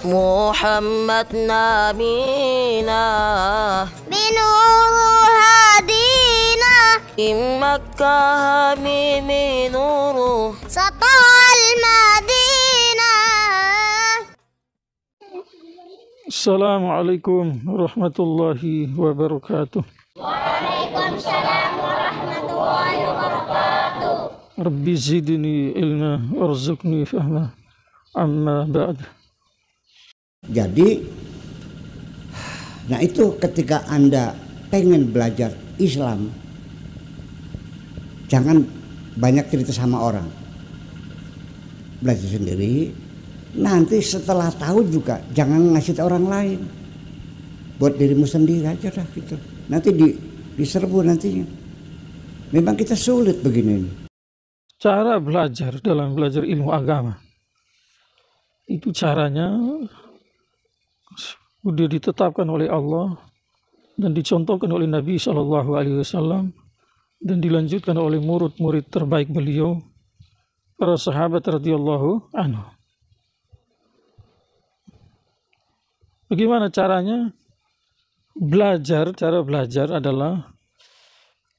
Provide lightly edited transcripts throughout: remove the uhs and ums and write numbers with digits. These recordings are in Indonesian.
محمد نبينا بنور هدينا من مكة حميم نور سطع المدينة. Assalamualaikum warahmatullahi wabarakatuh. Waalaikumsalam warahmatullahi wabarakatuh. Rabbi zidni ilma warzuqni fahma. Amma ba'd. Jadi, nah itu ketika Anda pengen belajar Islam, jangan banyak cerita sama orang. Belajar sendiri, nanti setelah tahu juga jangan ngasih ke orang lain. Buat dirimu sendiri aja dah gitu. Nanti diserbu nantinya. Memang kita sulit begini. Cara belajar dalam belajar ilmu agama itu caranya sudah ditetapkan oleh Allah dan dicontohkan oleh Nabi SAW dan dilanjutkan oleh murid-murid terbaik beliau, para sahabat radhiyallahu anhu. Bagaimana caranya? Cara belajar adalah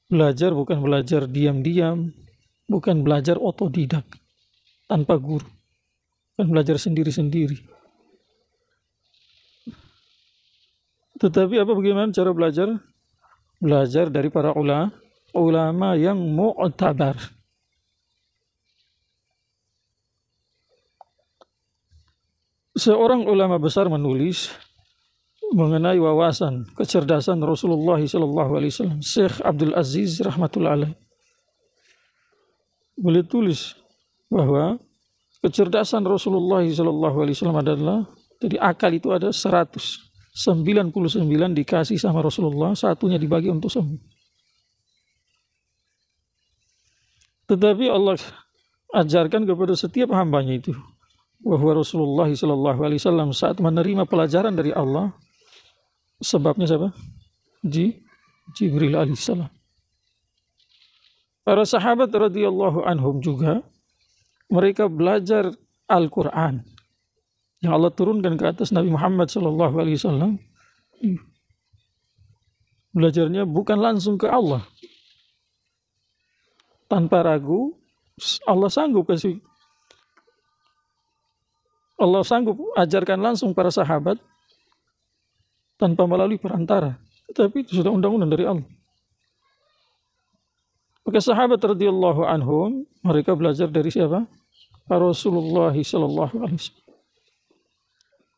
belajar bukan belajar diam-diam, bukan belajar otodidak tanpa guru, bukan belajar sendiri-sendiri. Tetapi bagaimana cara belajar? Belajar dari para ulama yang mu'tabar. Seorang ulama besar menulis mengenai wawasan kecerdasan Rasulullah SAW, Syekh Abdul Aziz rahmatullah alaih. Boleh tulis bahwa kecerdasan Rasulullah SAW adalah, jadi akal itu ada 199 dikasih sama Rasulullah, satunya dibagi untuk semua. Tetapi Allah ajarkan kepada setiap hambanya itu bahwa Rasulullah SAW saat menerima pelajaran dari Allah, sebabnya siapa? Jibril alaihissalam. Para sahabat radhiyallahu anhum juga, mereka belajar Al-Quran yang Allah turunkan ke atas Nabi Muhammad SAW. Belajarnya bukan langsung ke Allah. Tanpa ragu, Allah sanggup ajarkan langsung para sahabat tanpa melalui perantara. Tetapi itu sudah undang-undang dari Allah. Maka sahabat radhiyallahu anhum, mereka belajar dari siapa? Rasulullah sallallahu alaihi wasallam.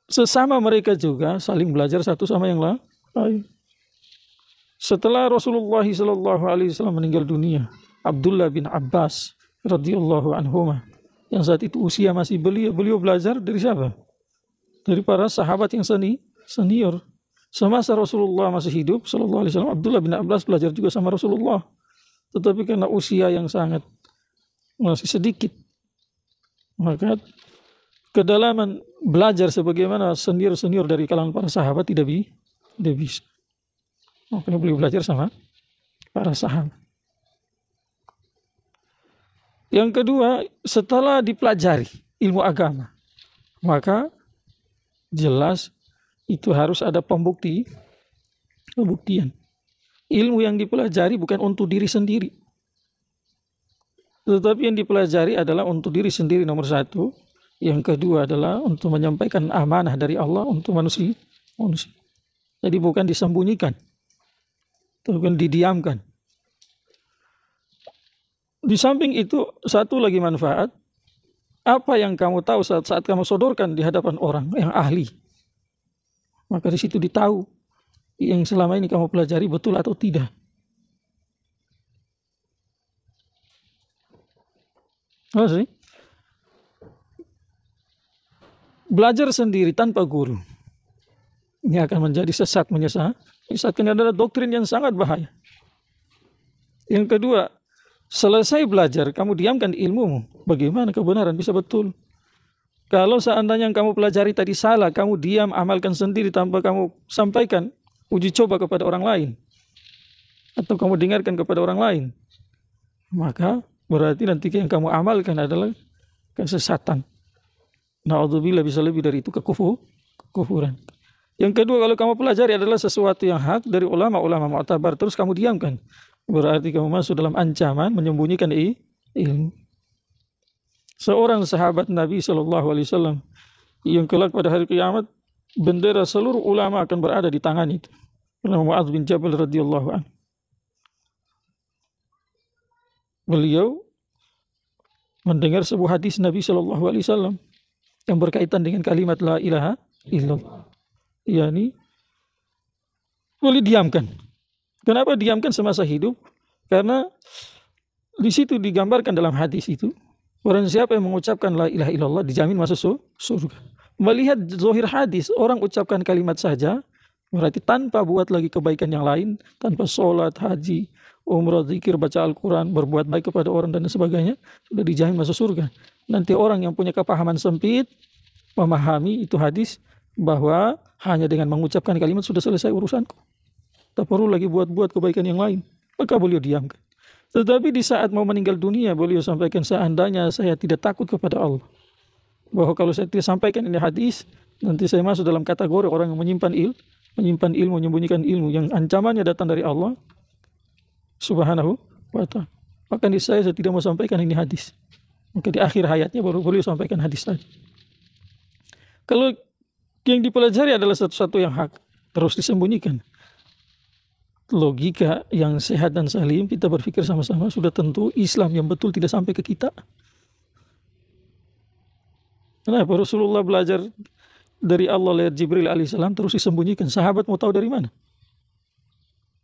Sesama mereka juga saling belajar satu sama yang lain. Setelah Rasulullah sallallahu alaihi wasallam meninggal dunia, Abdullah bin Abbas radhiyallahu anhuma, yang saat itu usia masih belia, beliau belajar dari siapa? Dari para sahabat yang senior. Semasa Rasulullah masih hidup sallallahu alaihi wasallam, Abdullah bin Abbas belajar juga sama Rasulullah. Tetapi karena usia yang sangat masih sedikit, maka kedalaman belajar sebagaimana senior-senior dari kalangan para sahabat tidak bisa. Makanya beliau belajar sama para sahabat. Yang kedua, setelah dipelajari ilmu agama, maka jelas itu harus ada pembuktian. Ilmu yang dipelajari bukan untuk diri sendiri, tetapi yang dipelajari adalah untuk diri sendiri nomor satu. Yang kedua adalah untuk menyampaikan amanah dari Allah untuk manusia. Jadi bukan disembunyikan, bukan didiamkan. Di samping itu, satu lagi manfaat, apa yang kamu tahu saat kamu sodorkan di hadapan orang yang ahli, maka di situ ditahu yang selama ini kamu pelajari betul atau tidak. Masih? Belajar sendiri tanpa guru, ini akan menjadi menyesatkan, adalah doktrin yang sangat bahaya. Yang kedua, selesai belajar, kamu diamkan ilmumu, bagaimana kebenaran bisa betul? Kalau seandainya yang kamu pelajari tadi salah, kamu diam, amalkan sendiri tanpa kamu sampaikan, uji coba kepada orang lain, atau kamu dengarkan kepada orang lain, maka berarti nanti yang kamu amalkan adalah kesesatan. Na'udzubillah, bisa lebih dari itu, kufuran. Yang kedua, kalau kamu pelajari adalah sesuatu yang hak dari ulama-ulama mu'tabar, terus kamu diamkan, berarti kamu masuk dalam ancaman menyembunyikan ilmu. Seorang sahabat Nabi SAW yang kelak pada hari kiamat bendera seluruh ulama akan berada di tangan itu. Nama Mu'adz bin Jabal radhiyallahu anhu. Beliau mendengar sebuah hadis Nabi SAW yang berkaitan dengan kalimat la ilaha illallah. Yani boleh diamkan. Kenapa diamkan semasa hidup? Karena di situ digambarkan dalam hadis itu, orang siapa yang mengucapkan la ilaha illallah dijamin masuk surga. Melihat zahir hadis, orang ucapkan kalimat saja, berarti tanpa buat lagi kebaikan yang lain, tanpa sholat, haji, umrah, zikir, baca Al-Quran, berbuat baik kepada orang dan sebagainya, sudah dijamin masuk surga. Nanti orang yang punya kepahaman sempit memahami itu hadis bahwa hanya dengan mengucapkan kalimat sudah selesai urusanku, tak perlu lagi buat-buat kebaikan yang lain, maka beliau diamkan. Tetapi di saat mau meninggal dunia, beliau sampaikan, seandainya saya tidak takut kepada Allah, bahwa kalau saya tidak sampaikan ini hadis, nanti saya masuk dalam kategori orang yang menyimpan ilmu, menyembunyikan ilmu yang ancamannya datang dari Allah Subhanahu wa ta'ala. Maka saya tidak mau sampaikan ini hadis. Maka di akhir hayatnya baru beliau sampaikan hadis tadi. Kalau yang dipelajari adalah satu-satu yang hak, terus disembunyikan, logika yang sehat dan salim, kita berpikir sama-sama, sudah tentu Islam yang betul tidak sampai ke kita. Kenapa Rasulullah belajar dari Allah lewat Jibril alaihissalam terus disembunyikan? Sahabat mau tahu dari mana?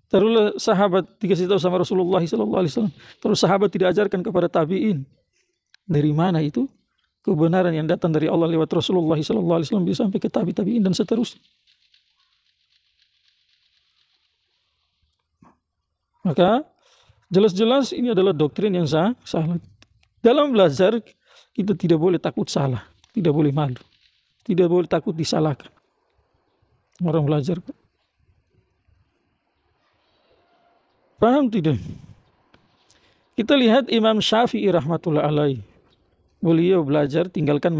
Taruhlah sahabat dikasih tahu sama Rasulullah SAW, terus sahabat tidak ajarkan kepada tabi'in. Dari mana itu kebenaran yang datang dari Allah lewat Rasulullah SAW bisa sampai ke tabi'in dan seterusnya? Maka jelas-jelas ini adalah doktrin yang salah. Dalam belajar kita tidak boleh takut salah, tidak boleh malu, tidak boleh takut disalahkan. Orang belajar, paham tidak? Kita lihat Imam Syafi'i rahmatullah alaih. Beliau belajar tinggalkan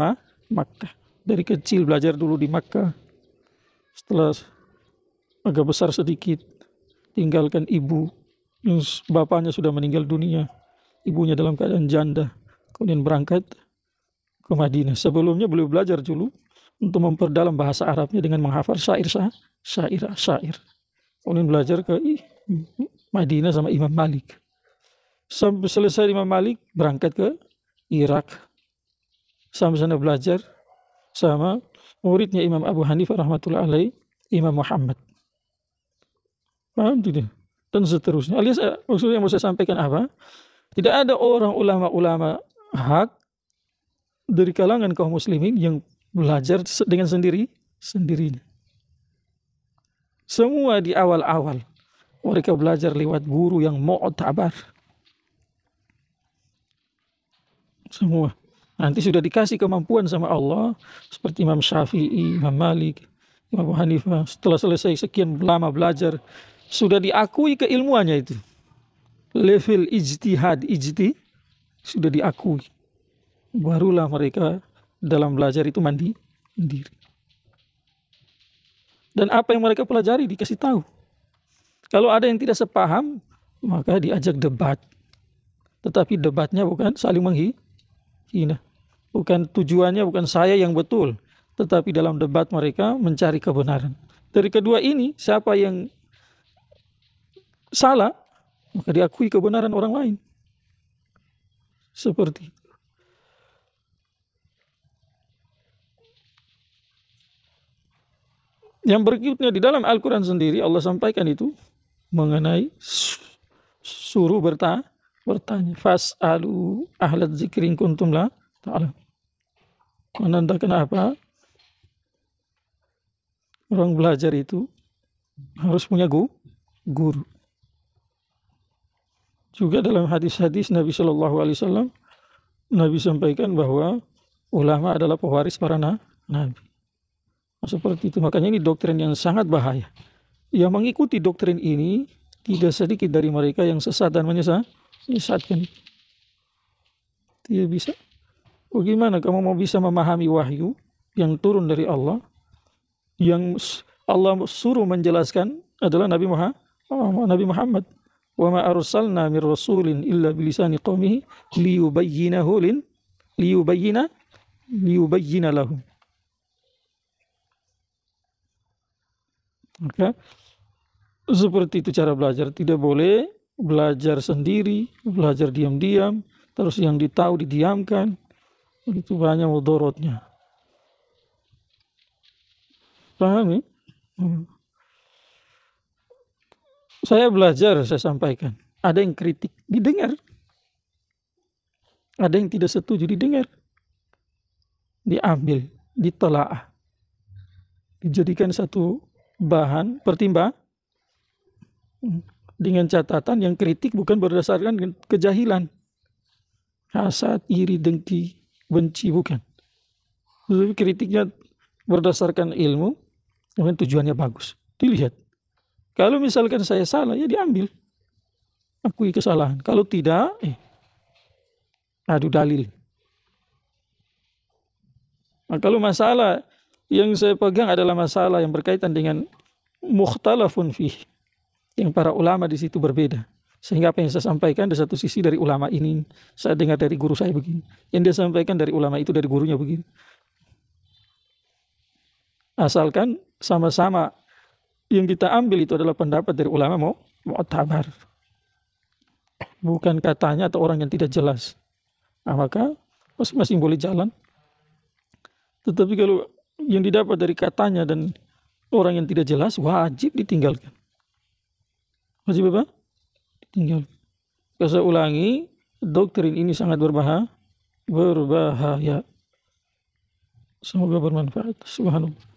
Makkah. Dari kecil belajar dulu di Makkah. Setelah agak besar sedikit, tinggalkan ibu yang bapaknya sudah meninggal dunia, ibunya dalam keadaan janda, kemudian berangkat ke Madinah. Sebelumnya beliau belajar dulu untuk memperdalam bahasa Arabnya dengan menghafal syair. Kemudian belajar ke Madinah sama Imam Malik. Sampai selesai Imam Malik berangkat ke Irak. Sampai sana belajar sama muridnya Imam Abu Hanifah rahmatullah alaih, Imam Muhammad. Paham tidak? Dan seterusnya. Alias maksudnya yang mau saya sampaikan apa? Tidak ada orang ulama-ulama hak dari kalangan kaum muslimin yang belajar dengan sendirinya. Semua di awal-awal mereka belajar lewat guru yang mu'tabar. Semua. Nanti sudah dikasih kemampuan sama Allah seperti Imam Syafi'i, Imam Malik, Imam Abu Hanifah. Setelah selesai sekian lama belajar, sudah diakui keilmuannya itu. Level ijtihad sudah diakui. Barulah mereka dalam belajar itu mandiri. Dan apa yang mereka pelajari dikasih tahu. Kalau ada yang tidak sepaham, maka diajak debat. Tetapi debatnya bukan saling menghina. Bukan tujuannya, bukan saya yang betul, tetapi dalam debat mereka mencari kebenaran. Dari kedua ini, siapa yang salah, maka diakui kebenaran orang lain. Seperti itu. Yang berikutnya di dalam Al-Quran sendiri Allah sampaikan itu mengenai suruh bertanya. Fas'alu ahlat zikrin kuntum la ta'lam. Menandakan apa? Orang belajar itu harus punya guru. Juga dalam hadis-hadis Nabi Shallallahu Alaihi Wasallam, Nabi sampaikan bahwa ulama adalah pewaris para nabi. Seperti itu. Makanya ini doktrin yang sangat bahaya. Yang mengikuti doktrin ini tidak sedikit dari mereka yang sesat dan menyesatkan. Tidak bisa. Bagaimana kamu mau bisa memahami wahyu yang turun dari Allah yang Allah suruh menjelaskan adalah Nabi Muhammad. Wa ma arsalna mir rasulin illa bilisani qaumihi liyubayyina lahum. Maka seperti itu cara belajar. Tidak boleh belajar sendiri, belajar diam-diam, terus yang ditahu didiamkan. Itu banyak mudaratnya. Paham ya? Saya belajar, saya sampaikan. Ada yang kritik, didengar. Ada yang tidak setuju, didengar. Diambil, ditelaah. Dijadikan satu bahan pertimbang dengan catatan yang kritik bukan berdasarkan kejahilan, hasad, iri, dengki, benci, bukan. Tapi kritiknya berdasarkan ilmu, yang tujuannya bagus, dilihat. Kalau misalkan saya salah, ya diambil, akui kesalahan. Kalau tidak, adu dalil. Nah, kalau masalah yang saya pegang adalah masalah yang berkaitan dengan mukhtalafun fih, yang para ulama di situ berbeda. Sehingga apa yang saya sampaikan di satu sisi dari ulama ini, saya dengar dari guru saya begini. Yang dia sampaikan dari ulama itu dari gurunya begini. Asalkan sama-sama yang kita ambil itu adalah pendapat dari ulama mu'tabar. Bukan katanya atau orang yang tidak jelas. Nah, maka masing-masing boleh jalan. Tetapi kalau yang didapat dari katanya dan orang yang tidak jelas, wajib ditinggalkan. Wajib apa? Ditinggalkan. Saya ulangi, doktrin ini sangat berbahaya. Semoga bermanfaat. Subhanallah.